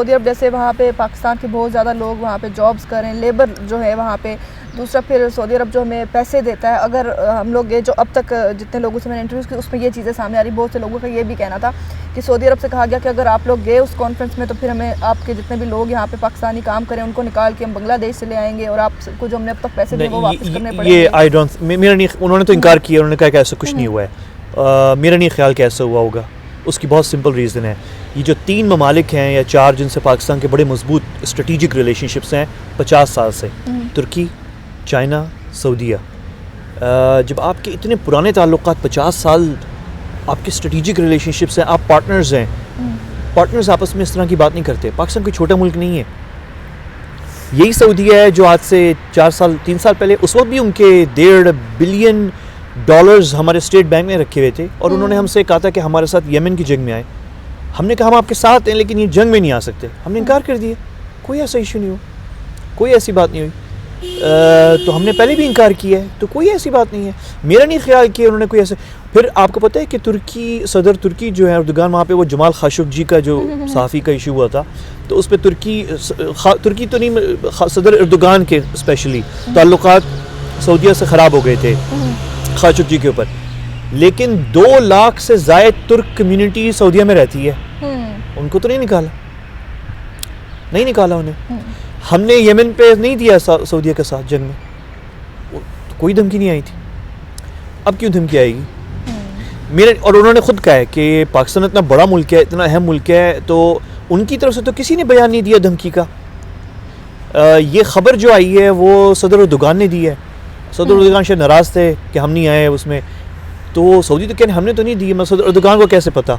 سعودی عرب جیسے وہاں پہ پاکستان کے بہت زیادہ لوگ وہاں پہ جابز کریں, لیبر جو ہے وہاں پہ. دوسرا پھر سعودی عرب جو ہمیں پیسے دیتا ہے, اگر ہم لوگ یہ جو اب تک جتنے لوگوں سے میں نے انٹرویوز کی اس میں یہ چیزیں سامنے آ رہی, بہت سے لوگوں کا یہ بھی کہنا تھا کہ سعودی عرب سے کہا گیا کہ اگر آپ لوگ گئے اس کانفرنس میں تو پھر ہمیں آپ کے جتنے بھی لوگ یہاں پہ پاکستانی کام کریں ان کو نکال کے ہم بنگلہ دیش سے لے آئیں گے, اور آپ کو جو ہم نے اب تک پیسے دیے وہ واپس کرنے پڑیں گے. یہ آئی ڈونٹ, میرا نہیں, انہوں نے تو انکار کیا, انہوں نے کہا کہ ایسا کچھ نہیں ہوا ہے. میرا نہیں خیال کہ ایسا ہوا ہوگا. اس کی بہت سمپل ریزن ہے, یہ جو 3 ممالک ہیں یا 4 جن سے پاکستان کے بڑے مضبوط اسٹریٹجک ریلیشن شپس ہیں 50 سال سے, ترکی, چائنا, سعودیہ. جب آپ کے اتنے پرانے تعلقات 50 سال آپ کے اسٹریٹجک ریلیشن شپس ہیں, آپ پارٹنرز ہیں, پارٹنرز آپس میں اس طرح کی بات نہیں کرتے. پاکستان کوئی چھوٹا ملک نہیں ہے. یہی سعودیہ ہے جو آج سے 3 سال پہلے, اس وقت بھی ان کے $1.5 بلین ہمارے اسٹیٹ بینک میں رکھے ہوئے تھے, اور انہوں نے ہم سے کہا تھا کہ ہمارے ساتھ یمن کی جنگ میں آئے. ہم نے کہا ہم آپ کے ساتھ ہیں لیکن یہ جنگ میں نہیں آ سکتے. ہم نے انکار کر دیا, کوئی ایسا ایشو نہیں ہوا, کوئی ایسی بات نہیں ہوئی. تو ہم نے پہلے بھی انکار کیا ہے, تو کوئی ایسی بات نہیں ہے. میرا نہیں خیال کہ انہوں نے کوئی ایسے. پھر آپ کو پتہ ہے کہ صدر ترکی جو ہے اردوغان, وہاں پہ وہ جمال خاشقجی کا جو صحافی کا ایشو ہوا تھا, تو اس پہ ترکی تو نہیں, صدر اردوغان کے اسپیشلی تعلقات سعودیہ سے خراب ہو گئے تھے خاشقجی کے اوپر. لیکن 2 لاکھ سے زائد ترک کمیونٹی سعودیہ میں رہتی ہے, ان کو تو نہیں نکالا انہیں. ہم نے یمن پہ نہیں دیا سعودیہ کے ساتھ جنگ میں, کوئی دھمکی نہیں آئی تھی. اب کیوں دھمکی آئے گی؟ اور انہوں نے خود کہا ہے کہ پاکستان اتنا بڑا ملک ہے, اتنا اہم ملک ہے, تو ان کی طرف سے تو کسی نے بیان نہیں دیا دھمکی کا. یہ خبر جو آئی ہے وہ صدر اردوغان نے دی ہے. صدر اردوغان شاید ناراض تھے کہ ہم نہیں آئے اس میں, تو سعودی تو کہنے ہم نے تو نہیں دی. صدر اردوغان کو کیسے پتہ؟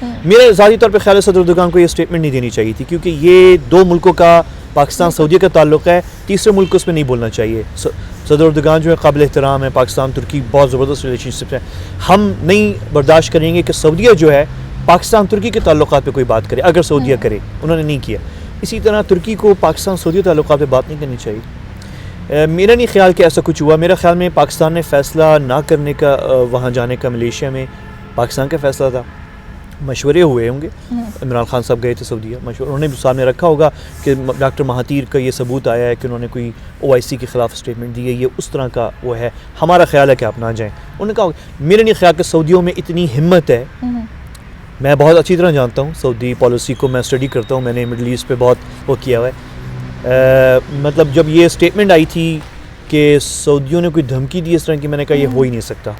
میرے ذاتی طور پہ خیال ہے صدر اردوغان کو یہ اسٹیٹمنٹ نہیں دینی چاہیے تھی, کیونکہ یہ 2 ملکوں کا, پاکستان سعودیہ کا تعلق ہے, تیسرے ملک کو اس میں نہیں بولنا چاہیے. صدر اردوغان جو ہے قابل احترام ہے, پاکستان ترکی بہت زبردست ریلیشن شپ ہے. ہم نہیں برداشت کریں گے کہ سعودیہ جو ہے پاکستان ترکی کے تعلقات پہ کوئی بات کرے, اگر سعودیہ کرے. انہوں نے نہیں کیا. اسی طرح ترکی کو پاکستان سعودیہ تعلقات پہ بات نہیں کرنی چاہیے. میرا نہیں خیال کہ ایسا کچھ ہوا. میرا خیال میں پاکستان نے فیصلہ نہ کرنے کا, وہاں جانے کا, ملیشیا میں پاکستان کا فیصلہ تھا. مشورے ہوئے ہوں گے, عمران خان صاحب گئے تھے سعودیہ, انہوں نے بھی سامنے رکھا ہوگا کہ ڈاکٹر مہاتیر کا یہ ثبوت آیا ہے کہ انہوں نے کوئی OIC کے خلاف اسٹیٹمنٹ دی ہے, یہ اس طرح کا وہ ہے, ہمارا خیال ہے کہ آپ نہ جائیں. انہوں نے کہا. میرا نہیں خیال کہ سعودیوں میں اتنی ہمت ہے. میں بہت اچھی طرح جانتا ہوں سعودی پالیسی کو, میں اسٹڈی کرتا ہوں, میں نے مڈل ایسٹ پہ بہت وہ کیا ہوا ہے. مطلب جب یہ اسٹیٹمنٹ آئی تھی کہ سعودیوں نے کوئی دھمکی دی اس طرح کی, میں نے کہا یہ ہو ہی نہیں سکتا.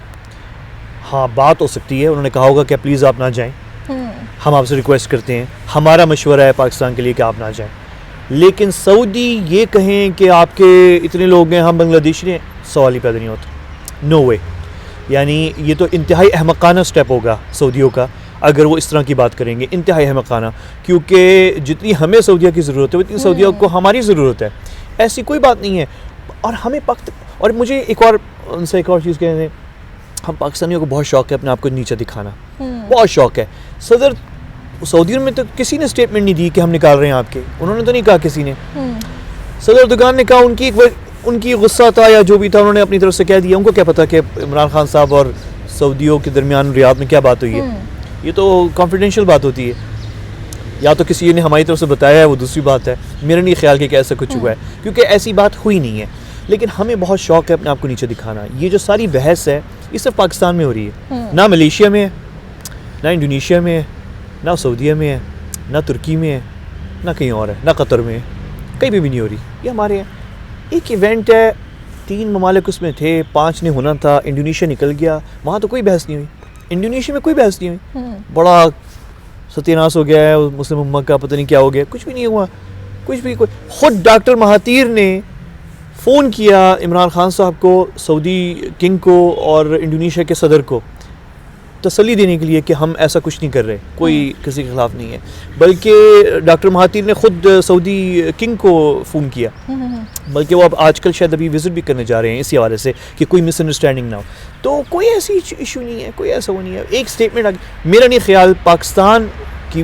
ہاں بات ہو سکتی ہے, انہوں نے کہا ہوگا کہ پلیز آپ نہ جائیں, ہم آپ سے ریکویسٹ کرتے ہیں, ہمارا مشورہ ہے پاکستان کے لیے کہ آپ نہ جائیں. لیکن سعودی یہ کہیں کہ آپ کے اتنے لوگ ہیں, ہم بنگلہ دیشی ہیں, سوال ہی پیدا نہیں ہوتا. نو وے. یعنی یہ تو انتہائی احمقانہ سٹیپ ہوگا سعودیوں کا اگر وہ اس طرح کی بات کریں گے, انتہائی احمقانہ. کیونکہ جتنی ہمیں سعودیہ کی ضرورت ہے اتنی سعودیہ کو ہماری ضرورت ہے. ایسی کوئی بات نہیں ہے. اور ہمیں اور مجھے ایک اور چیز کہنے دیں, ہم پاکستانیوں کو بہت شوق ہے اپنے آپ کو نیچے دکھانا, بہت شوق ہے. صدر سعودیوں میں تو کسی نے اسٹیٹمنٹ نہیں دی کہ ہم نکال رہے ہیں آپ کے, انہوں نے تو نہیں کہا کسی نے. صدر اردوغان نے کہا, ان کی غصہ تھا یا جو بھی تھا, انہوں نے اپنی طرف سے کہہ دیا. ان کو کیا پتا کہ عمران خان صاحب اور سعودیوں کے درمیان ریاض میں کیا بات ہوئی ہے. یہ تو کانفیڈینشیل بات ہوتی ہے, یا تو کسی نے ہماری طرف سے بتایا ہے, وہ دوسری بات ہے. میرا نہیں خیال کہ ایسا کچھ ہوا ہے, کیونکہ ایسی بات ہوئی نہیں ہے. لیکن ہمیں بہت شوق ہے اپنے آپ کو نیچے دکھانا. یہ جو ساری بحث ہے یہ صرف پاکستان میں ہو رہی ہے, نہ ملیشیا میں ہے, نہ انڈونیشیا میں ہے, نہ سعودیہ میں ہے, نہ ترکی میں ہے, نہ کہیں اور ہے, نہ قطر میں ہے, کہیں بھی نہیں ہو رہی. یہ ہمارے یہاں ایک ایونٹ ہے, 3 ممالک اس میں تھے, 5 نے ہونا تھا, انڈونیشیا نکل گیا, وہاں تو کوئی بحث نہیں ہوئی. انڈونیشیا میں کوئی بحث نہیں ہوئی, بڑا ستیاناس ہو گیا ہے مسلم امت کا, پتہ نہیں کیا ہو گیا, کچھ بھی نہیں ہوا, کچھ بھی. خود ڈاکٹر مہاتیر نے فون کیا عمران خان صاحب کو, سعودی کنگ کو اور انڈونیشیا کے صدر کو, تسلی دینے کے لیے کہ ہم ایسا کچھ نہیں کر رہے, کوئی کسی کے خلاف نہیں ہے. بلکہ ڈاکٹر مہاتیر نے خود سعودی کنگ کو فون کیا, بلکہ وہ اب آج کل شاید ابھی وزٹ بھی کرنے جا رہے ہیں اسی حوالے سے کہ کوئی مس انڈرسٹینڈنگ نہ ہو. تو کوئی ایسی ایشو نہیں ہے, کوئی ایسا وہ نہیں ہے. ایک اسٹیٹمنٹ, میرا نہیں خیال پاکستان کی,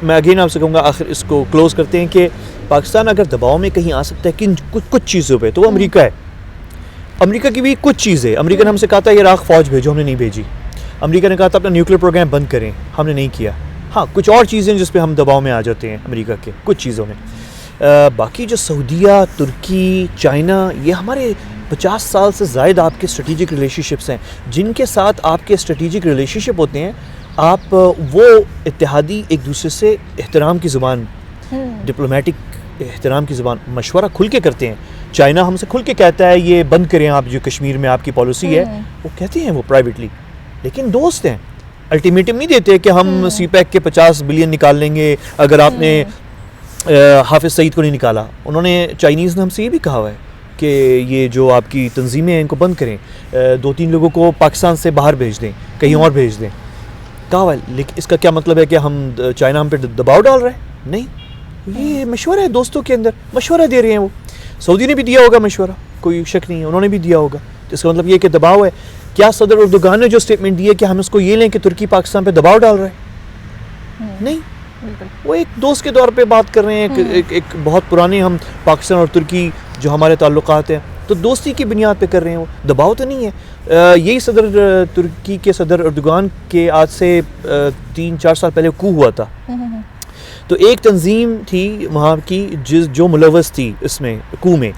میں اگین آپ سے کہوں گا آخر اس کو کلوز کرتے ہیں, کہ پاکستان اگر دباؤ میں کہیں آ سکتا ہے کچھ چیزوں پہ, تو وہ امریکہ ہے. امریکہ کی بھی کچھ چیزیں, امریکہ نے ہم سے کہا تھا عراق فوج بھیجو, ہم نے نہیں بھیجی. امریکہ نے کہا تھا اپنا نیوکلیر پروگرام بند کریں, ہم نے نہیں کیا. ہاں کچھ اور چیزیں جس پہ ہم دباؤ میں آ جاتے ہیں امریکہ کے کچھ چیزوں میں. باقی جو سعودیہ، ترکی، چائنا، یہ ہمارے 50 سال سے زائد آپ کے اسٹریٹجک ریلیشن شپس ہیں، جن کے ساتھ آپ کے اسٹریٹجک ریلیشن شپ ہوتے ہیں. آپ وہ اتحادی ایک دوسرے سے احترام کی زبان، ڈپلومیٹک احترام کی زبان، مشورہ کھل کے کرتے ہیں. چائنا ہم سے کھل کے کہتا ہے یہ بند کریں آپ جو کشمیر میں آپ کی پالیسی ہے، وہ کہتے ہیں وہ پرائیویٹلی، لیکن دوست ہیں. الٹیمیٹم نہیں دیتے کہ ہم سی پیک کے 50 بلین نکال لیں گے اگر آپ نے حافظ سعید کو نہیں نکالا. انہوں نے چائنیز نے ہم سے یہ بھی کہا ہوا ہے کہ یہ جو آپ کی تنظیمیں ہیں ان کو بند کریں، 2-3 لوگوں کو پاکستان سے باہر بھیج دیں، کہیں اور بھیج دیں. کہا ہوا ہے. لیکن اس کا کیا مطلب ہے کہ ہم چائنا ہم پہ دباؤ ڈال رہے ہیں؟ نہیں، یہ مشورہ ہے دوستوں کے اندر، مشورہ دے رہے ہیں. وہ سعودی نے بھی دیا ہوگا مشورہ، کوئی شک نہیں ہے، انہوں نے بھی دیا ہوگا. اس کا مطلب یہ کہ دباؤ ہے. کیا صدر اردوغان نے جو اسٹیٹمنٹ دی ہے کہ ہم اس کو یہ لیں کہ ترکی پاکستان پہ دباؤ ڈال رہے ہیں؟ نہیں، وہ ایک دوست کے طور پہ بات کر رہے ہیں. ایک بہت پرانے ہم پاکستان اور ترکی جو ہمارے تعلقات ہیں تو دوستی کی بنیاد پہ کر رہے ہیں، وہ دباؤ تو نہیں ہے. یہی صدر ترکی کے صدر اردوغان کے آج سے 3-4 سال پہلے کو ہوا تھا، تو ایک تنظیم تھی وہاں کی جو ملوث تھی اس میں کو میں،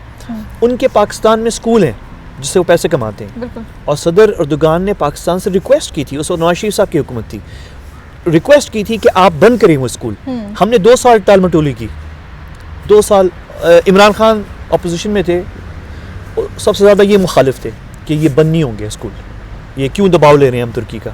ان کے پاکستان میں اسکول ہیں جس سے وہ پیسے کماتے ہیں. اور صدر اردوغان نے پاکستان سے ریکویسٹ کی تھی، اس وقت نواز شریف صاحب کی حکومت تھی، ریکویسٹ کی تھی کہ آپ بند کریں وہ اسکول. ہم نے 2 سال ٹال مٹولی کی، 2 سال. عمران خان اپوزیشن میں تھے، سب سے زیادہ یہ مخالف تھے کہ یہ بند نہیں ہوں گے اسکول، یہ کیوں دباؤ لے رہے ہیں ہم ترکی کا.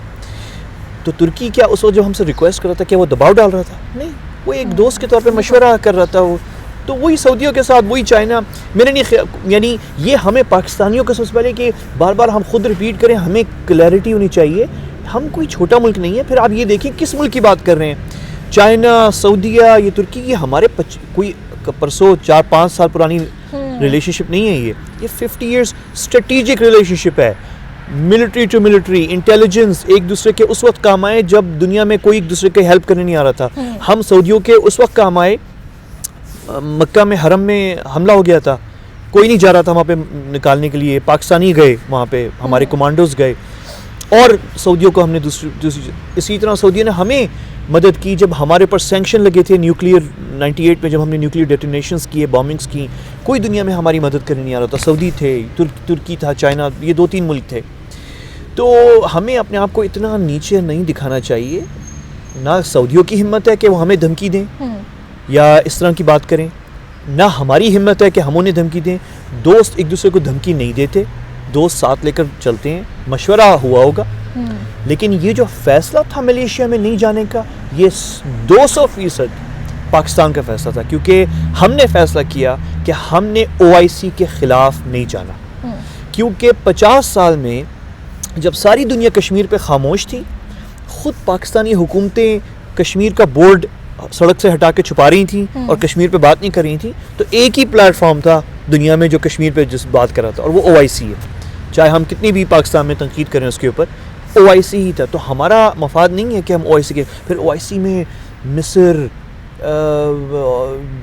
تو ترکی کیا اس وقت جو ہم سے ریکویسٹ کر رہا تھا کہ وہ دباؤ ڈال رہا تھا؟ نہیں، وہ ایک دوست کے طور پہ مشورہ کر رہا تھا. وہ تو وہی سعودیوں کے ساتھ وہی چائنا. میرے نہیں یعنی یہ ہمیں پاکستانیوں کو سب سے پہلے کہ بار بار ہم خود ریپیٹ کریں، ہمیں کلیئرٹی ہونی چاہیے. ہم کوئی چھوٹا ملک نہیں ہے. پھر آپ یہ دیکھیں کس ملک کی بات کر رہے ہیں، چائنا، سعودیہ، یہ ترکی، یہ ہمارے کوئی پرسوں 4-5 سال پرانی ریلیشن شپ نہیں ہے. یہ 50 ایئرس اسٹریٹجک ریلیشن شپ ہے. ملٹری ٹو ملٹری انٹیلیجنس ایک دوسرے کے اس وقت کام آئے جب دنیا میں کوئی ایک دوسرے کے ہیلپ کرنے نہیں آ رہا تھا. ہم سعودیوں کے اس وقت کام آئے، مکہ میں حرم میں حملہ ہو گیا تھا، کوئی نہیں جا رہا تھا وہاں پہ نکالنے کے لیے، پاکستانی گئے وہاں پہ، ہمارے کمانڈوز گئے، اور سعودیوں کو ہم نے دوسری اسی طرح سعودیہ نے ہمیں مدد کی جب ہمارے پر سینکشن لگے تھے نیوکلیئر 98 میں، جب ہم نے نیوکلیئر ڈیٹونیشنز کیے، بامبنگز کی. کوئی دنیا میں ہماری مدد کرنے نہیں آ رہا تھا. سعودی تھے، ترکی تھا، چائنا، یہ 2-3 ملک تھے. تو ہمیں اپنے آپ کو اتنا نیچے نہیں دکھانا چاہیے. نہ سعودیوں کی ہمت ہے کہ وہ ہمیں دھمکی دیں یا اس طرح کی بات کریں، نہ ہماری ہمت ہے کہ ہم انہیں دھمکی دیں. دوست ایک دوسرے کو دھمکی نہیں دیتے، دوست ساتھ لے کر چلتے ہیں. مشورہ ہوا ہوگا، لیکن یہ جو فیصلہ تھا ملیشیا میں نہیں جانے کا، یہ 200% پاکستان کا فیصلہ تھا، کیونکہ ہم نے فیصلہ کیا کہ ہم نے OIC کے خلاف نہیں جانا. کیونکہ 50 سال میں جب ساری دنیا کشمیر پہ خاموش تھی، خود پاکستانی حکومتیں کشمیر کا بورڈ سڑک سے ہٹا کے چھپا رہی تھیں اور کشمیر پہ بات نہیں کر رہی تھیں، تو ایک ہی پلیٹ فارم تھا دنیا میں جو کشمیر پہ جس بات کر رہا تھا، اور وہ OIC ہے. چاہے ہم کتنی بھی پاکستان میں تنقید کریں اس کے اوپر، OIC ہی تھا. تو ہمارا مفاد نہیں ہے کہ ہم OIC کے پھر OIC میں مصر،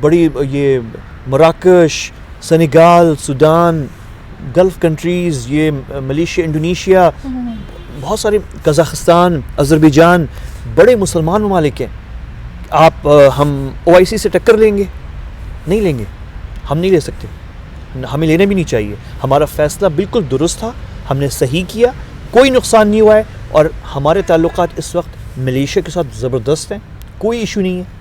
بڑی یہ مراکش، سنیگال، سودان، گلف کنٹریز، یہ ملیشیا، انڈونیشیا، بہت سارے، قزاقستان، آذربائیجان، بڑے مسلمان ممالک ہیں. آپ ہم OIC سے ٹکر لیں گے؟ نہیں لیں گے، ہم نہیں لے سکتے، ہمیں لینا بھی نہیں چاہیے. ہمارا فیصلہ بالکل درست تھا، ہم نے صحیح کیا، کوئی نقصان نہیں ہوا ہے. اور ہمارے تعلقات اس وقت ملیشیا کے ساتھ زبردست ہیں، کوئی ایشو نہیں ہے.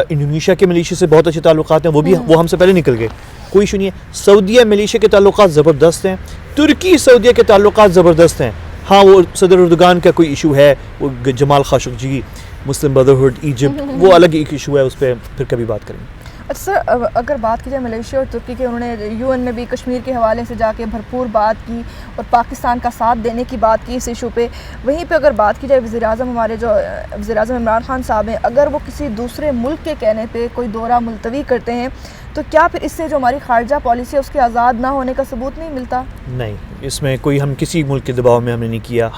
انڈونیشیا کے ملیشیا سے بہت اچھے تعلقات ہیں، وہ ہم سے پہلے نکل گئے، کوئی ایشو نہیں ہے. سعودیہ ملیشیا کے تعلقات زبردست ہیں، ترکی سعودیہ کے تعلقات زبردست ہیں. ہاں وہ صدر اردوغان کا کوئی ایشو ہے، وہ جمال خاشقجی، مسلم بردرہڈ، ایجپٹ، وہ الگ ایک ایشو ہے، اس پہ پھر کبھی بات کریں گے. اچھا سر، اگر بات کی جائے ملیشیا اور ترکی کے، انہوں نے UN میں بھی کشمیر کے حوالے سے جا کے بھرپور بات کی اور پاکستان کا ساتھ دینے کی بات کی اس ایشو پہ. وہیں پہ اگر بات کی جائے وزیر اعظم، ہمارے جو وزیر اعظم عمران خان صاحب ہیں، اگر وہ کسی دوسرے ملک کے کہنے پہ کوئی دورہ ملتوی کرتے ہیں تو کیا پھر اس سے جو ہماری خارجہ پالیسی ہے اس کے آزاد نہ ہونے کا ثبوت نہیں ملتا؟ نہیں، اس میں کوئی ہم کسی ملک کے دباؤ میں ہم نے نہیں کیا.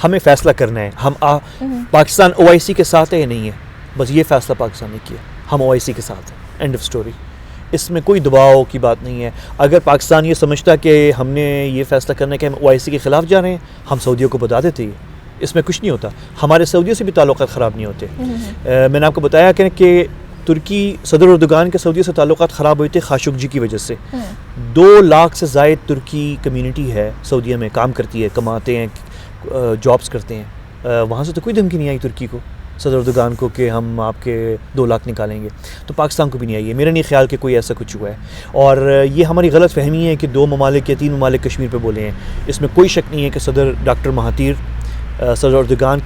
ہمیں فیصلہ کرنا ہے، ہم پاکستان OIC کے ساتھ ہے یا نہیں ہے، بس یہ فیصلہ پاکستان نے کیا. ہم OIC کے ساتھ ہیں، اینڈ آف اسٹوری. اس میں کوئی دباؤ کی بات نہیں ہے. اگر پاکستان یہ سمجھتا کہ ہم نے یہ فیصلہ کرنا ہے کہ ہم OIC کے خلاف جا رہے ہیں، ہم سعودیوں کو بتا دیتے ہیں اس میں کچھ نہیں ہوتا. ہمارے سعودیہ سے بھی تعلقات خراب نہیں ہوتے. میں نے آپ کو بتایا کہ ترکی صدر اردوغان کے سعودیہ سے تعلقات خراب ہوئے تھے خاشقجی کی وجہ سے. 2 لاکھ سے زائد ترکی کمیونٹی ہے سعودیہ میں, کام کرتی ہے, کماتے ہیں, جابس کرتے ہیں. وہاں سے تو کوئی دھمکی نہیں آئی ترکی کو, صدر اردوغان کو, کہ ہم آپ کے 2 لاکھ نکالیں گے. تو پاکستان کو بھی نہیں آئی ہے. میرا نہیں خیال کہ کوئی ایسا کچھ ہوا ہے. اور یہ ہماری غلط فہمی ہے کہ 2 ممالک یا 3 ممالک کشمیر پہ بولے ہیں. اس میں کوئی شک نہیں ہے کہ صدر ڈاکٹر مہاتیر, صدر اردوغان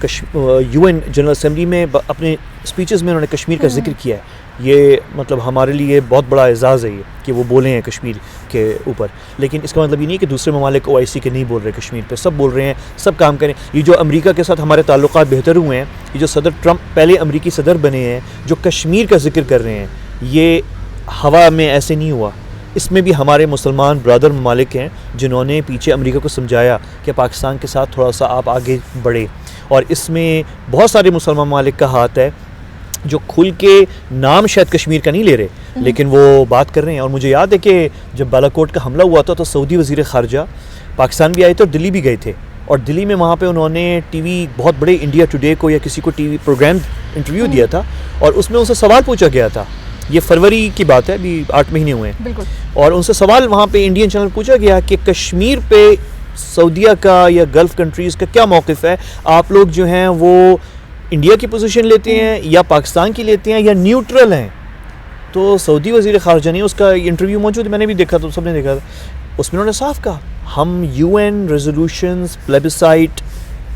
UN جنرل اسمبلی میں اپنے اسپیچز میں انہوں نے کشمیر کا ذکر کیا ہے. یہ مطلب ہمارے لیے بہت بڑا اعزاز ہے یہ کہ وہ بولے ہیں کشمیر کے اوپر. لیکن اس کا مطلب یہ نہیں کہ دوسرے ممالک OIC کے نہیں بول رہے کشمیر پہ. سب بول رہے ہیں, سب کام کریں. یہ جو امریکہ کے ساتھ ہمارے تعلقات بہتر ہوئے ہیں, یہ جو صدر ٹرمپ پہلے امریکی صدر بنے ہیں جو کشمیر کا ذکر کر رہے ہیں, یہ ہوا میں ایسے نہیں ہوا. اس میں بھی ہمارے مسلمان برادر ممالک ہیں جنہوں نے پیچھے امریکہ کو سمجھایا کہ پاکستان کے ساتھ تھوڑا سا آپ آگے بڑھے. اور اس میں بہت سارے مسلمان ممالک کا ہاتھ ہے جو کھل کے نام شاید کشمیر کا نہیں لے رہے, لیکن وہ بات کر رہے ہیں. اور مجھے یاد ہے کہ جب بالاکوٹ کا حملہ ہوا تھا تو سعودی وزیر خارجہ پاکستان بھی آئے تھے اور دلی بھی گئے تھے. اور دلی میں وہاں پہ انہوں نے ٹی وی بہت بڑے انڈیا ٹوڈے کو یا کسی کو ٹی وی پروگرام انٹرویو دیا تھا, اور اس میں ان سے سوال پوچھا گیا تھا. یہ فروری کی بات ہے, ابھی 8 مہینے ہوئے ہیں. اور ان سے سوال وہاں پہ انڈین چینل پوچھا گیا کہ کشمیر پہ سعودیہ کا یا گلف کنٹریز کا کیا موقف ہے, آپ لوگ جو ہیں وہ انڈیا کی پوزیشن لیتے ہیں یا پاکستان کی لیتے ہیں یا نیوٹرل ہیں. تو سعودی وزیر خارجہ نے, اس کا انٹرویو موجود, میں نے بھی دیکھا, تو سب نے دیکھا تھا, اس میں انہوں نے صاف کہا ہم UN ریزولوشنز پلیبسائٹ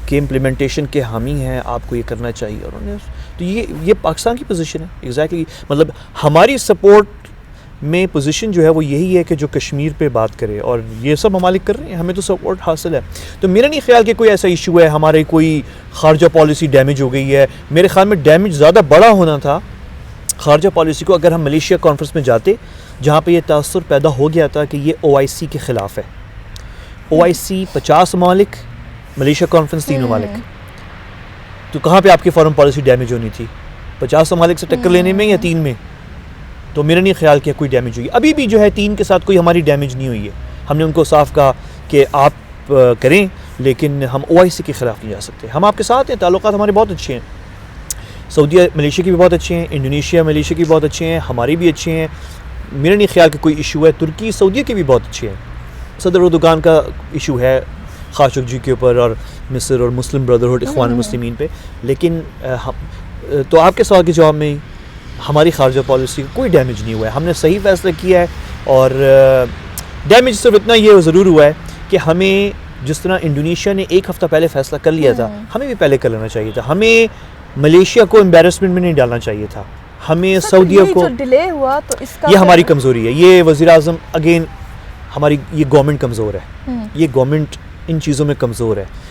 کے امپلیمنٹیشن کے حامی ہیں, آپ کو یہ کرنا چاہیے. اور انہوں نے تو یہ پاکستان کی پوزیشن ہے ایگزیکٹلی. مطلب ہماری سپورٹ میں پوزیشن جو ہے وہ یہی ہے کہ جو کشمیر پہ بات کرے, اور یہ سب ممالک کر رہے ہیں, ہمیں تو سپورٹ حاصل ہے. تو میرا نہیں خیال کہ کوئی ایسا ایشو ہے ہمارے کوئی خارجہ پالیسی ڈیمیج ہو گئی ہے. میرے خیال میں ڈیمیج زیادہ بڑا ہونا تھا خارجہ پالیسی کو اگر ہم ملیشیا کانفرنس میں جاتے, جہاں پہ یہ تاثر پیدا ہو گیا تھا کہ یہ OIC کے خلاف ہے. OIC 50 ممالک, ملیشیا کانفرنس 3 ممالک. تو کہاں پہ آپ کی فارن پالیسی ڈیمیج ہونی تھی, 50 ممالک سے ٹکر لینے میں یا 3 میں؟ تو میرا نہیں خیال کہ کوئی ڈیمیج ہوئی. ابھی بھی جو ہے 3 کے ساتھ کوئی ہماری ڈیمیج نہیں ہوئی ہے. ہم نے ان کو صاف کہا کہ آپ کریں, لیکن ہم OIC کے خلاف نہیں جا سکتے. ہم آپ کے ساتھ ہیں, تعلقات ہمارے بہت اچھے ہیں. سعودیہ ملیشیا کے بھی بہت اچھے ہیں, انڈونیشیا ملیشیا کے بھی بہت اچھے ہیں, ہمارے بھی اچھے ہیں. میرا نہیں خیال کہ کوئی ایشو ہے. ترکی سعودیہ کے بھی بہت اچھے ہیں. صدر اردوغان کا ایشو ہے خاشقجی کے اوپر اور مصر اور مسلم بردرہڈ اخوان المسلمین پہ. لیکن تو آپ کے سوال کے جواب میں ہماری خارجہ پالیسی کا کوئی ڈیمیج نہیں ہوا ہے. ہم نے صحیح فیصلہ کیا ہے. اور ڈیمیج صرف اتنا یہ ضرور ہوا ہے کہ ہمیں جس طرح انڈونیشیا نے 1 ہفتہ پہلے فیصلہ کر لیا تھا, ہمیں بھی پہلے کر لینا چاہیے تھا. ہمیں ملیشیا کو امبیرسمنٹ میں نہیں ڈالنا چاہیے تھا. ہمیں سعودیہ کو, ڈیلے ہوا تو اس کا یہ ہماری کمزوری ہے. یہ وزیر اعظم اگین ہماری یہ گورنمنٹ کمزور ہے. یہ گورنمنٹ ان چیزوں میں کمزور ہے.